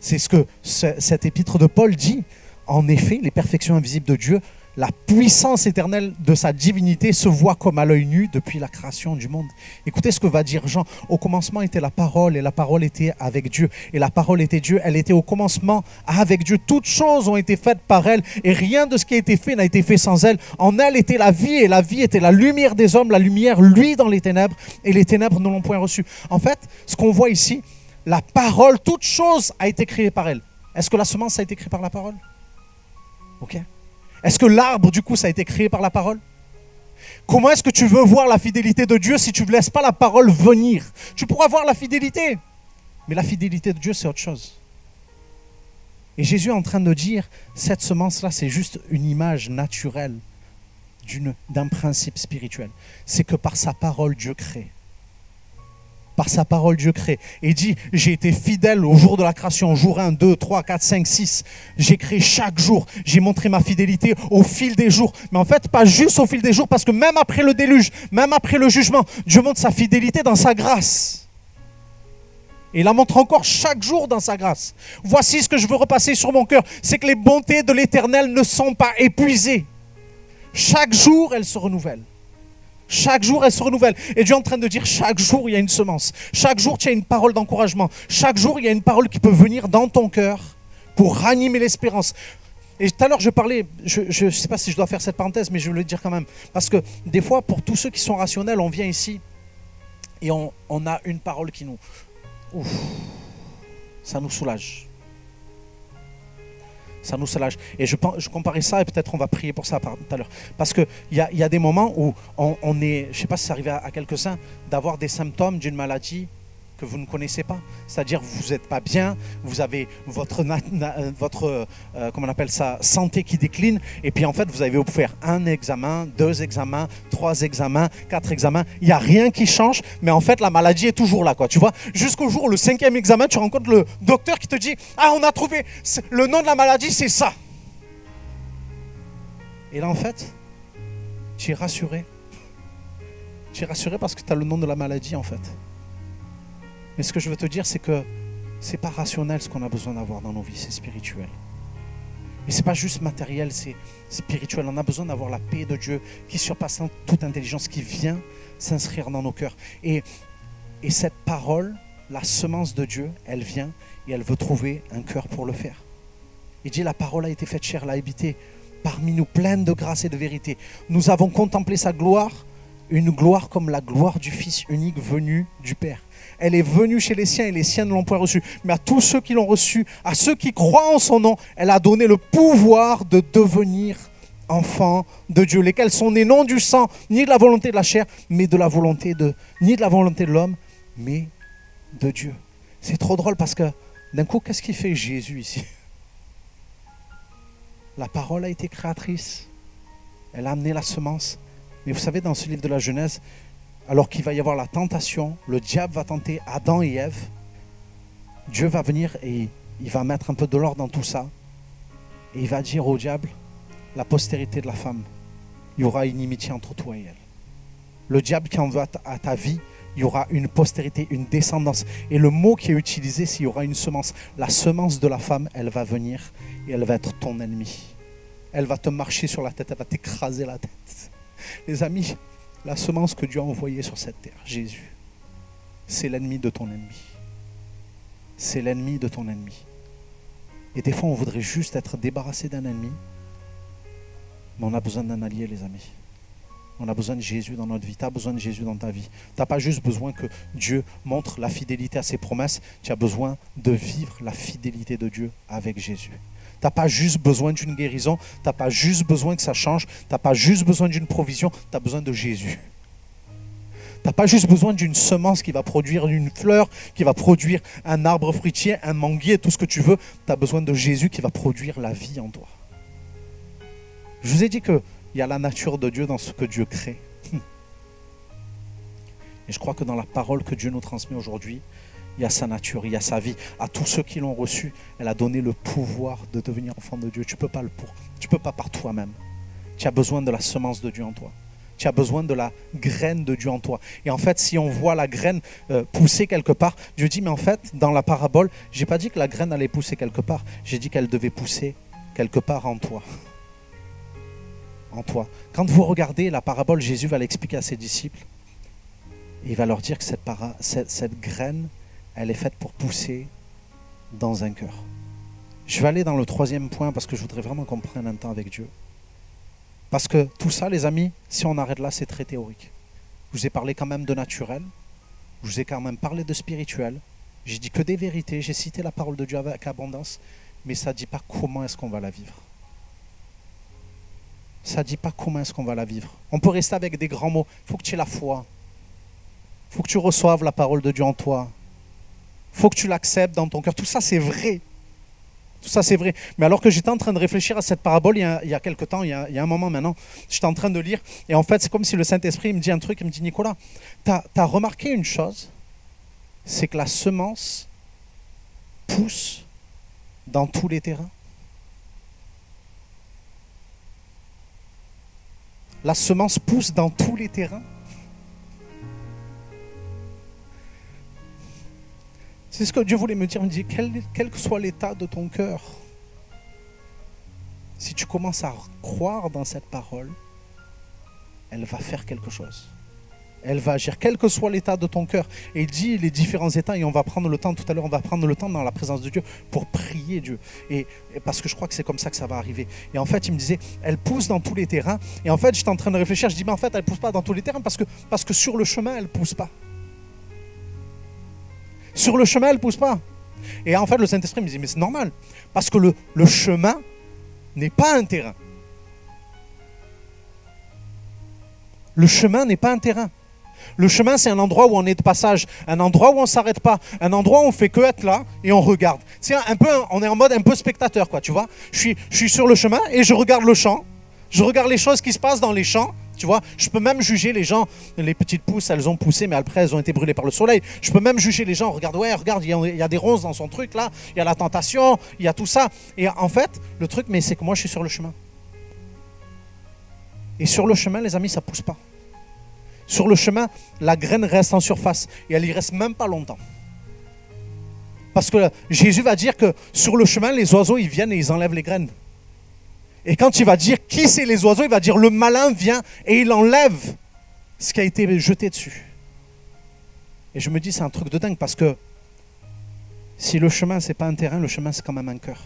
C'est ce que cet épître de Paul dit. En effet, les perfections invisibles de Dieu, la puissance éternelle de sa divinité se voit comme à l'œil nu depuis la création du monde. Écoutez ce que va dire Jean. Au commencement était la parole, et la parole était avec Dieu. Et la parole était Dieu, elle était au commencement avec Dieu. Toutes choses ont été faites par elle, et rien de ce qui a été fait n'a été fait sans elle. En elle était la vie, et la vie était la lumière des hommes. La lumière, lui, dans les ténèbres, et les ténèbres ne l'ont point reçue. En fait, ce qu'on voit ici, la parole, toute chose a été créée par elle. Est-ce que la semence a été créée par la parole? Ok. Est-ce que l'arbre, du coup, ça a été créé par la parole? Comment est-ce que tu veux voir la fidélité de Dieu si tu ne laisses pas la parole venir? Tu pourras voir la fidélité, mais la fidélité de Dieu, c'est autre chose. Et Jésus est en train de dire, cette semence-là, c'est juste une image naturelle d'un principe spirituel. C'est que par sa parole, Dieu crée. Par sa parole, Dieu crée. Et il dit, j'ai été fidèle au jour de la création, jour 1, 2, 3, 4, 5, 6. J'ai créé chaque jour. J'ai montré ma fidélité au fil des jours. Mais en fait, pas juste au fil des jours, parce que même après le déluge, même après le jugement, Dieu montre sa fidélité dans sa grâce. Et il la montre encore chaque jour dans sa grâce. Voici ce que je veux repasser sur mon cœur. C'est que les bontés de l'Éternel ne sont pas épuisées. Chaque jour, elles se renouvellent. Chaque jour, elle se renouvelle. Et Dieu est en train de dire, chaque jour, il y a une semence. Chaque jour, tu as une parole d'encouragement. Chaque jour, il y a une parole qui peut venir dans ton cœur pour ranimer l'espérance. Et tout à l'heure, je parlais, je ne sais pas si je dois faire cette parenthèse, mais je veux le dire quand même. Parce que des fois, pour tous ceux qui sont rationnels, on vient ici et on a une parole qui nous... Ouf, ça nous soulage. Ça nous soulage. Et je comparais ça, et peut-être on va prier pour ça tout à l'heure. Parce qu'il y a des moments où on est, je ne sais pas si ça arrive à quelques-uns, d'avoir des symptômes d'une maladie que vous ne connaissez pas. C'est-à-dire vous n'êtes pas bien, vous avez votre comment on appelle ça, santé qui décline. Et puis en fait, vous avez faire un examen, 2 examens, 3 examens, 4 examens. Il n'y a rien qui change, mais en fait, la maladie est toujours là, quoi. Tu vois, jusqu'au jour où le 5e examen, tu rencontres le docteur qui te dit « Ah, on a trouvé, le nom de la maladie, c'est ça ». Et là, en fait, tu es rassuré. Tu es rassuré parce que tu as le nom de la maladie, en fait. Mais ce que je veux te dire, c'est que ce n'est pas rationnel ce qu'on a besoin d'avoir dans nos vies, c'est spirituel. Et ce n'est pas juste matériel, c'est spirituel. On a besoin d'avoir la paix de Dieu qui surpasse toute intelligence, qui vient s'inscrire dans nos cœurs. Et cette parole, la semence de Dieu, elle vient et elle veut trouver un cœur pour le faire. Il dit, la parole a été faite chair, elle a habité parmi nous, pleine de grâce et de vérité. Nous avons contemplé sa gloire, une gloire comme la gloire du Fils unique venu du Père. Elle est venue chez les siens et les siens ne l'ont point reçue. Mais à tous ceux qui l'ont reçue, à ceux qui croient en son nom, elle a donné le pouvoir de devenir enfants de Dieu, lesquels sont nés non du sang, ni de la volonté de la chair, mais de la volonté ni de la volonté de l'homme, mais de Dieu. C'est trop drôle parce que d'un coup, qu'est-ce qu'il fait Jésus ici? La parole a été créatrice. Elle a amené la semence. Mais vous savez, dans ce livre de la Genèse, alors qu'il va y avoir la tentation, le diable va tenter Adam et Ève. Dieu va venir et il va mettre un peu de l'ordre dans tout ça. Et il va dire au diable, la postérité de la femme, il y aura une inimitié entre toi et elle. Le diable qui en veut à ta vie, il y aura une postérité, une descendance. Et le mot qui est utilisé, c'est qu'il y aura une semence. La semence de la femme, elle va venir et elle va être ton ennemi. Elle va te marcher sur la tête, elle va t'écraser la tête. Les amis, la semence que Dieu a envoyée sur cette terre, Jésus, c'est l'ennemi de ton ennemi. C'est l'ennemi de ton ennemi. Et des fois, on voudrait juste être débarrassé d'un ennemi, mais on a besoin d'un allié, les amis. On a besoin de Jésus dans notre vie. Tu as besoin de Jésus dans ta vie. Tu n'as pas juste besoin que Dieu montre la fidélité à ses promesses. Tu as besoin de vivre la fidélité de Dieu avec Jésus. Tu n'as pas juste besoin d'une guérison. Tu n'as pas juste besoin que ça change. Tu n'as pas juste besoin d'une provision. Tu as besoin de Jésus. Tu n'as pas juste besoin d'une semence qui va produire une fleur, qui va produire un arbre fruitier, un manguier, tout ce que tu veux. Tu as besoin de Jésus qui va produire la vie en toi. Je vous ai dit qu'il y a la nature de Dieu dans ce que Dieu crée. Et je crois que dans la parole que Dieu nous transmet aujourd'hui, il y a sa nature, il y a sa vie. À tous ceux qui l'ont reçu, elle a donné le pouvoir de devenir enfant de Dieu. Tu ne peux pas par toi-même. Tu as besoin de la semence de Dieu en toi. Tu as besoin de la graine de Dieu en toi. Et en fait, si on voit la graine pousser quelque part, Dieu dit, mais en fait, dans la parabole, je n'ai pas dit que la graine allait pousser quelque part. J'ai dit qu'elle devait pousser quelque part en toi. En toi. Quand vous regardez la parabole, Jésus va l'expliquer à ses disciples. Et il va leur dire que cette graine, elle est faite pour pousser dans un cœur. Je vais aller dans le troisième point parce que je voudrais vraiment qu'on prenne un temps avec Dieu. Parce que tout ça, les amis, si on arrête là, c'est très théorique. Je vous ai parlé quand même de naturel. Je vous ai quand même parlé de spirituel. J'ai dit que des vérités. J'ai cité la parole de Dieu avec abondance. Mais ça ne dit pas comment est-ce qu'on va la vivre. Ça ne dit pas comment est-ce qu'on va la vivre. On peut rester avec des grands mots. Il faut que tu aies la foi. Il faut que tu reçoives la parole de Dieu en toi. Il faut que tu l'acceptes dans ton cœur. Tout ça, c'est vrai. Tout ça, c'est vrai. Mais alors que j'étais en train de réfléchir à cette parabole, il y a quelque temps, il y a un moment maintenant, j'étais en train de lire. Et en fait, c'est comme si le Saint-Esprit me dit un truc. Il me dit, Nicolas, tu as remarqué une chose, c'est que la semence pousse dans tous les terrains. La semence pousse dans tous les terrains. C'est ce que Dieu voulait me dire. Il me dit, quel que soit l'état de ton cœur, si tu commences à croire dans cette parole, elle va faire quelque chose. Elle va agir, quel que soit l'état de ton cœur. Et il dit les différents états, et on va prendre le temps, tout à l'heure, on va prendre le temps dans la présence de Dieu pour prier Dieu. Et parce que je crois que c'est comme ça que ça va arriver. Et en fait, il me disait, elle pousse dans tous les terrains. Et en fait, j'étais en train de réfléchir, je dis, mais en fait, elle ne pousse pas dans tous les terrains parce que sur le chemin, elle ne pousse pas. Sur le chemin, elle ne pousse pas. Et en fait, le Saint-Esprit me dit, mais c'est normal. Parce que le chemin n'est pas un terrain. Le chemin n'est pas un terrain. Le chemin, c'est un endroit où on est de passage, un endroit où on ne s'arrête pas, un endroit où on fait que être là et on regarde. C'est un peu, on est en mode un peu spectateur, quoi, tu vois. Je suis sur le chemin et je regarde le champ, je regarde les choses qui se passent dans les champs, tu vois. Je peux même juger les gens, les petites pousses, elles ont poussé, mais après elles ont été brûlées par le soleil. Je peux même juger les gens, regarde, il y a des ronces dans son truc là, il y a la tentation, il y a tout ça. Et en fait, le truc, mais c'est que moi je suis sur le chemin. Et sur le chemin, les amis, ça ne pousse pas. Sur le chemin, la graine reste en surface et elle y reste même pas longtemps. Parce que Jésus va dire que sur le chemin, les oiseaux, ils viennent et ils enlèvent les graines. Et quand il va dire qui c'est les oiseaux, il va dire le malin vient et il enlève ce qui a été jeté dessus. Et je me dis, c'est un truc de dingue parce que si le chemin, c'est pas un terrain, le chemin, c'est quand même un cœur.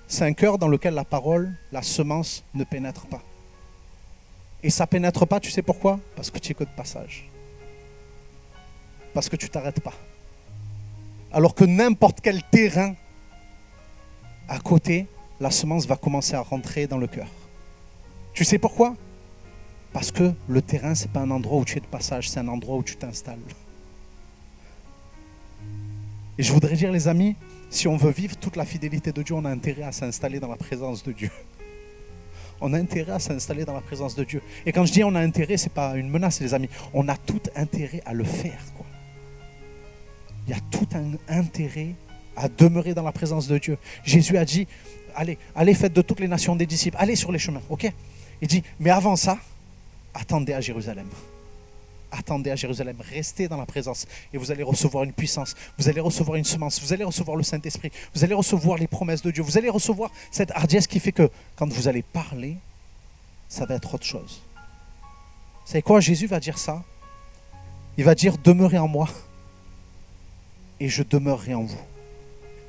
C'est un cœur dans lequel la parole, la semence ne pénètre pas. Et ça ne pénètre pas, tu sais pourquoi? Parce que tu es que de passage. Parce que tu ne t'arrêtes pas. Alors que n'importe quel terrain à côté, la semence va commencer à rentrer dans le cœur. Tu sais pourquoi? Parce que le terrain, ce n'est pas un endroit où tu es de passage, c'est un endroit où tu t'installes. Et je voudrais dire, les amis, si on veut vivre toute la fidélité de Dieu, on a intérêt à s'installer dans la présence de Dieu. On a intérêt à s'installer dans la présence de Dieu. Et quand je dis on a intérêt, ce n'est pas une menace, les amis. On a tout intérêt à le faire, quoi. Il y a tout un intérêt à demeurer dans la présence de Dieu. Jésus a dit, allez, faites de toutes les nations des disciples. Allez sur les chemins, ok? Il dit, mais avant ça, attendez à Jérusalem. Attendez à Jérusalem, restez dans la présence et vous allez recevoir une puissance, vous allez recevoir une semence, vous allez recevoir le Saint-Esprit, vous allez recevoir les promesses de Dieu, vous allez recevoir cette hardiesse qui fait que quand vous allez parler, ça va être autre chose. Vous savez quoi? Jésus va dire ça. Il va dire, demeurez en moi et je demeurerai en vous.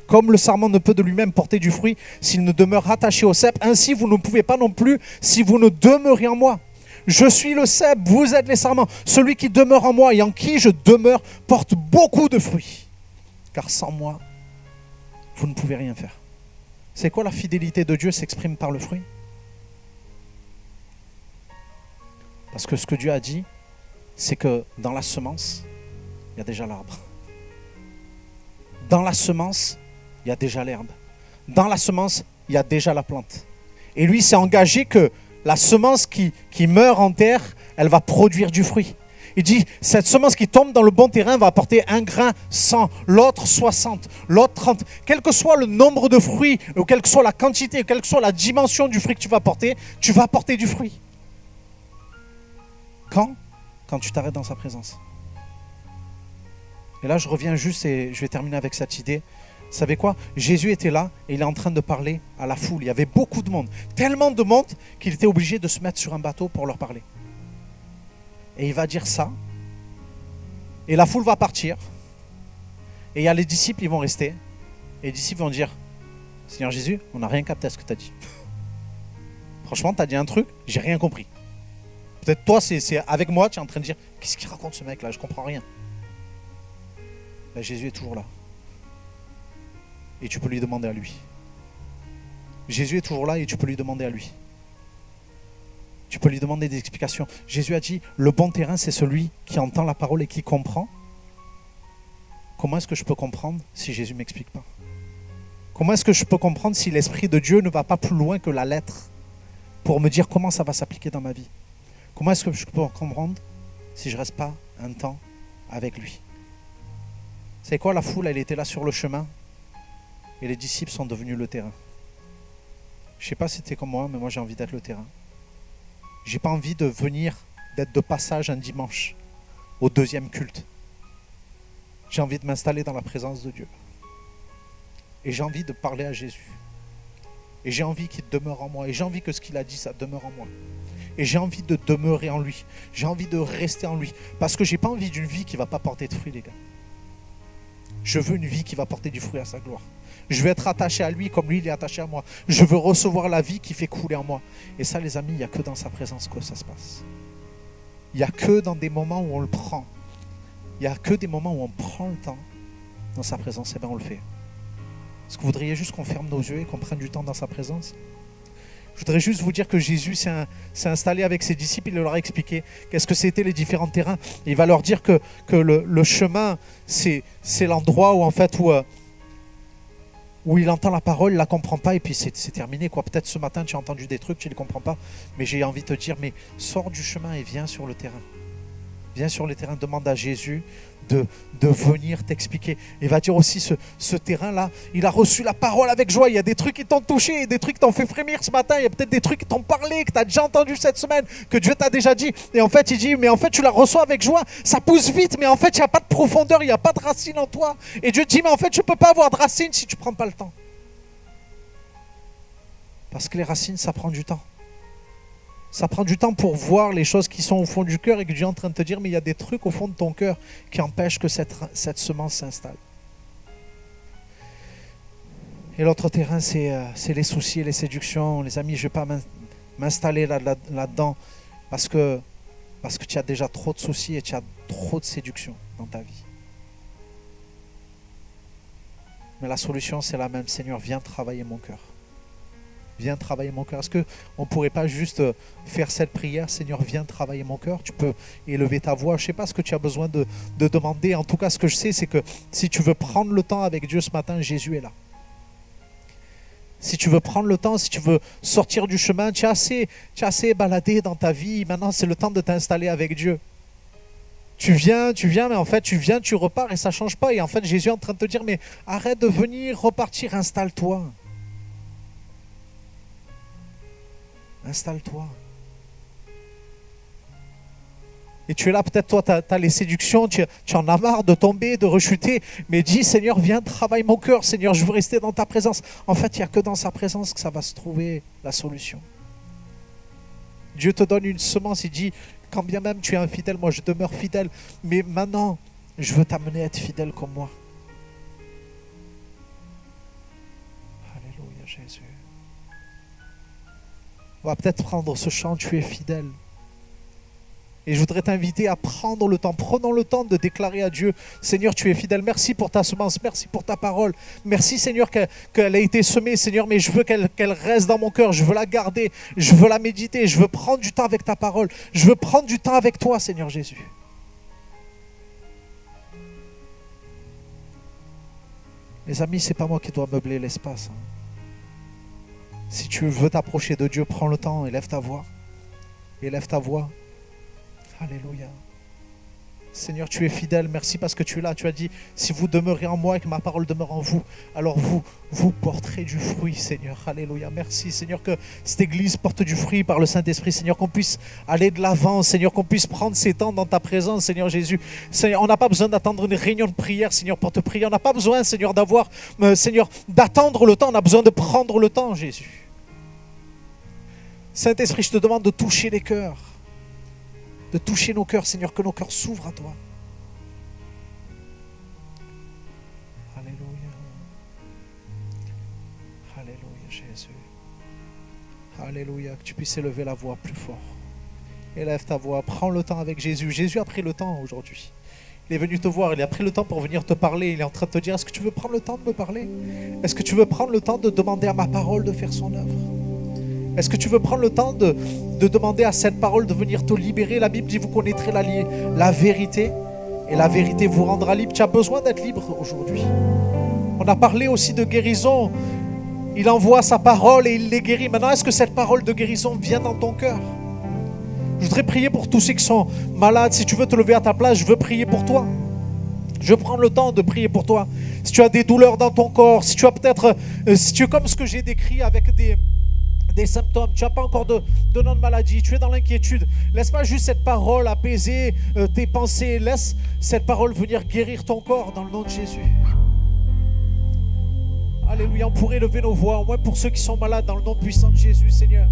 Comme le sarment ne peut de lui-même porter du fruit s'il ne demeure rattaché au cep, ainsi vous ne pouvez pas non plus si vous ne demeurez en moi. Je suis le cep, vous êtes les sarments. Celui qui demeure en moi et en qui je demeure porte beaucoup de fruits. Car sans moi, vous ne pouvez rien faire. C'est quoi la fidélité de Dieu s'exprime par le fruit? Parce que ce que Dieu a dit, c'est que dans la semence, il y a déjà l'arbre. Dans la semence, il y a déjà l'herbe. Dans la semence, il y a déjà la plante. Et lui s'est engagé que la semence qui meurt en terre, elle va produire du fruit. Il dit, cette semence qui tombe dans le bon terrain va apporter un grain 100, l'autre 60, l'autre 30. Quel que soit le nombre de fruits, ou quelle que soit la quantité, quelle que soit la dimension du fruit que tu vas apporter du fruit. Quand tu t'arrêtes dans sa présence. Et là, je reviens juste et je vais terminer avec cette idée. Vous savez quoi? Jésus était là et il est en train de parler à la foule. Il y avait beaucoup de monde. Tellement de monde qu'il était obligé de se mettre sur un bateau pour leur parler. Et il va dire ça. Et la foule va partir. Et il y a les disciples, ils vont rester. Et les disciples vont dire, Seigneur Jésus, on n'a rien capté à ce que tu as dit. Franchement, tu as dit un truc, j'ai rien compris. Peut-être toi, c'est avec moi, tu es en train de dire, qu'est-ce qu'il raconte ce mec là? Je ne comprends rien. Ben, Jésus est toujours là. Et tu peux lui demander à lui. Jésus est toujours là et tu peux lui demander à lui. Tu peux lui demander des explications. Jésus a dit, le bon terrain, c'est celui qui entend la parole et qui comprend. Comment est-ce que je peux comprendre si Jésus ne m'explique pas? Comment est-ce que je peux comprendre si l'Esprit de Dieu ne va pas plus loin que la lettre pour me dire comment ça va s'appliquer dans ma vie? Comment est-ce que je peux comprendre si je ne reste pas un temps avec lui? C'est quoi, la foule, elle était là sur le chemin et les disciples sont devenus le terrain. Je ne sais pas si c'était comme moi, mais moi j'ai envie d'être le terrain. J'ai pas envie de venir, d'être de passage un dimanche au deuxième culte. J'ai envie de m'installer dans la présence de Dieu. Et j'ai envie de parler à Jésus. Et j'ai envie qu'il demeure en moi. Et j'ai envie que ce qu'il a dit, ça demeure en moi. Et j'ai envie de demeurer en lui. J'ai envie de rester en lui. Parce que j'ai pas envie d'une vie qui ne va pas porter de fruits, les gars. Je veux une vie qui va porter du fruit à sa gloire. Je veux être attaché à lui comme lui, il est attaché à moi. Je veux recevoir la vie qui fait couler en moi. Et ça, les amis, il n'y a que dans sa présence que ça se passe. Il n'y a que dans des moments où on le prend. Il n'y a que des moments où on prend le temps dans sa présence. Et bien, on le fait. Est-ce que vous voudriez juste qu'on ferme nos yeux et qu'on prenne du temps dans sa présence? Je voudrais juste vous dire que Jésus s'est installé avec ses disciples. Il leur a expliqué qu'est-ce que c'était les différents terrains. Et il va leur dire que le chemin, c'est l'endroit où, en fait, où il entend la parole, il ne la comprend pas et puis c'est terminé, quoi. Peut-être ce matin tu as entendu des trucs, tu ne les comprends pas, mais j'ai envie de te dire, mais sors du chemin et viens sur le terrain. Viens sur le terrain, demande à Jésus de venir t'expliquer. Il va dire aussi, ce terrain-là, il a reçu la parole avec joie. Il y a des trucs qui t'ont touché, des trucs qui t'ont fait frémir ce matin. Il y a peut-être des trucs qui t'ont parlé, que tu as déjà entendu cette semaine, que Dieu t'a déjà dit. Et en fait, il dit, mais en fait, tu la reçois avec joie. Ça pousse vite, mais en fait, il n'y a pas de profondeur, il n'y a pas de racine en toi. Et Dieu dit, mais en fait, tu ne peux pas avoir de racine si tu ne prends pas le temps. Parce que les racines, ça prend du temps. Ça prend du temps pour voir les choses qui sont au fond du cœur et que Dieu est en train de te dire, mais il y a des trucs au fond de ton cœur qui empêchent que cette semence s'installe. Et l'autre terrain, c'est les soucis et les séductions. Les amis, je ne vais pas m'installer là-dedans parce que tu as déjà trop de soucis et tu as trop de séductions dans ta vie. Mais la solution, c'est la même. Seigneur, viens travailler mon cœur. Viens travailler mon cœur. Est-ce qu'on ne pourrait pas juste faire cette prière? Seigneur, viens travailler mon cœur. Tu peux élever ta voix. Je ne sais pas ce que tu as besoin de demander. En tout cas, ce que je sais, c'est que si tu veux prendre le temps avec Dieu ce matin, Jésus est là. Si tu veux prendre le temps, si tu veux sortir du chemin, tu as assez baladé dans ta vie. Maintenant, c'est le temps de t'installer avec Dieu. Tu viens, mais en fait, tu repars et ça ne change pas. Et en fait, Jésus est en train de te dire, mais arrête de venir repartir, installe-toi. Installe-toi. Et tu es là, peut-être toi, tu as les séductions, tu en as marre de tomber, de rechuter, mais dis, Seigneur, viens, travaille mon cœur, Seigneur, je veux rester dans ta présence. En fait, il n'y a que dans sa présence que ça va se trouver la solution. Dieu te donne une semence, il dit, quand bien même tu es infidèle, moi je demeure fidèle, mais maintenant, je veux t'amener à être fidèle comme moi. Alléluia, Jésus. On va peut-être prendre ce chant, tu es fidèle. Et je voudrais t'inviter à prendre le temps. Prenons le temps de déclarer à Dieu, Seigneur, tu es fidèle. Merci pour ta semence, merci pour ta parole. Merci, Seigneur, qu'elle a été semée, Seigneur, mais je veux qu'elle reste dans mon cœur. Je veux la garder, je veux la méditer, je veux prendre du temps avec ta parole. Je veux prendre du temps avec toi, Seigneur Jésus. Les amis, ce n'est pas moi qui dois meubler l'espace. Si tu veux t'approcher de Dieu, prends le temps, élève ta voix. Élève ta voix. Alléluia. Seigneur, tu es fidèle, merci parce que tu es là. Tu as dit, si vous demeurez en moi et que ma parole demeure en vous, alors vous porterez du fruit, Seigneur. Alléluia. Merci, Seigneur, que cette église porte du fruit par le Saint-Esprit. Seigneur, qu'on puisse aller de l'avant, Seigneur, qu'on puisse prendre ces temps dans ta présence, Seigneur Jésus. Seigneur, on n'a pas besoin d'attendre une réunion de prière, Seigneur, pour te prier. On n'a pas besoin, Seigneur, Seigneur, d'attendre le temps. On a besoin de prendre le temps, Jésus. Saint-Esprit, je te demande de toucher les cœurs. De toucher nos cœurs, Seigneur, que nos cœurs s'ouvrent à toi. Alléluia. Alléluia, Jésus. Alléluia, que tu puisses élever la voix plus fort. Élève ta voix, prends le temps avec Jésus. Jésus a pris le temps aujourd'hui. Il est venu te voir, il a pris le temps pour venir te parler. Il est en train de te dire, est-ce que tu veux prendre le temps de me parler? Est-ce que tu veux prendre le temps de demander à ma parole de faire son œuvre? Est-ce que tu veux prendre le temps de demander à cette parole de venir te libérer? La Bible dit, vous connaîtrez la vérité et la vérité vous rendra libre. Tu as besoin d'être libre aujourd'hui. On a parlé aussi de guérison. Il envoie sa parole et il les guérit. Maintenant, est-ce que cette parole de guérison vient dans ton cœur? Je voudrais prier pour tous ceux qui sont malades. Si tu veux te lever à ta place, je veux prier pour toi. Je prends le temps de prier pour toi. Si tu as des douleurs dans ton corps, si tu as peut-être, si tu es comme ce que j'ai décrit avec des symptômes, tu n'as pas encore de nom de maladie, tu es dans l'inquiétude, laisse pas juste cette parole apaiser tes pensées, laisse cette parole venir guérir ton corps dans le nom de Jésus. Alléluia, on pourrait lever nos voix, au moins pour ceux qui sont malades dans le nom puissant de Jésus, Seigneur.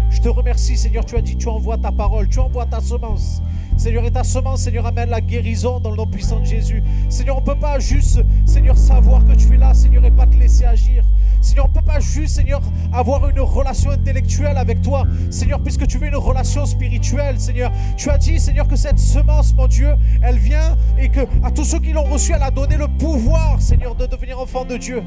Je te remercie, Seigneur, tu as dit, tu envoies ta parole, tu envoies ta semence. Seigneur, et ta semence, Seigneur, amène la guérison dans le nom puissant de Jésus. Seigneur, on ne peut pas juste, Seigneur, savoir que tu es là, Seigneur, et pas te laisser agir. Seigneur, on ne peut pas juste, Seigneur, avoir une relation intellectuelle avec toi, Seigneur, puisque tu veux une relation spirituelle, Seigneur. Tu as dit, Seigneur, que cette semence, mon Dieu, elle vient et que à tous ceux qui l'ont reçue, elle a donné le pouvoir, Seigneur, de devenir enfant de Dieu.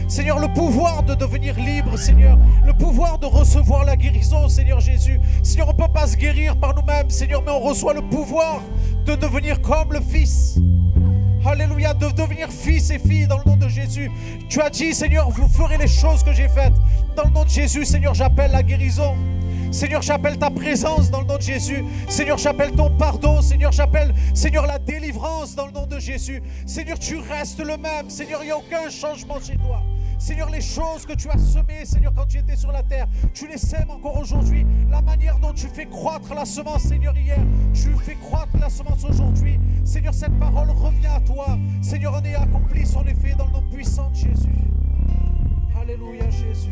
Seigneur, le pouvoir de devenir libre, Seigneur. Le pouvoir de recevoir la guérison, Seigneur Jésus. Seigneur, on ne peut pas se guérir par nous-mêmes, Seigneur, mais on reçoit le pouvoir de devenir comme le Fils. Alléluia, de devenir fils et filles dans le nom de Jésus. Tu as dit, Seigneur, vous ferez les choses que j'ai faites. Dans le nom de Jésus, Seigneur, j'appelle la guérison. Seigneur, j'appelle ta présence dans le nom de Jésus. Seigneur, j'appelle ton pardon. Seigneur, j'appelle, Seigneur, la délivrance dans le nom de Jésus. Seigneur, tu restes le même. Seigneur, il n'y a aucun changement chez toi. Seigneur, les choses que tu as semées, Seigneur, quand tu étais sur la terre, tu les sèmes encore aujourd'hui. La manière dont tu fais croître la semence, Seigneur, hier, tu fais croître la semence aujourd'hui. Seigneur, cette parole revient à toi. Seigneur, on est accompli son effet dans le nom puissant de Jésus. Alléluia, Jésus.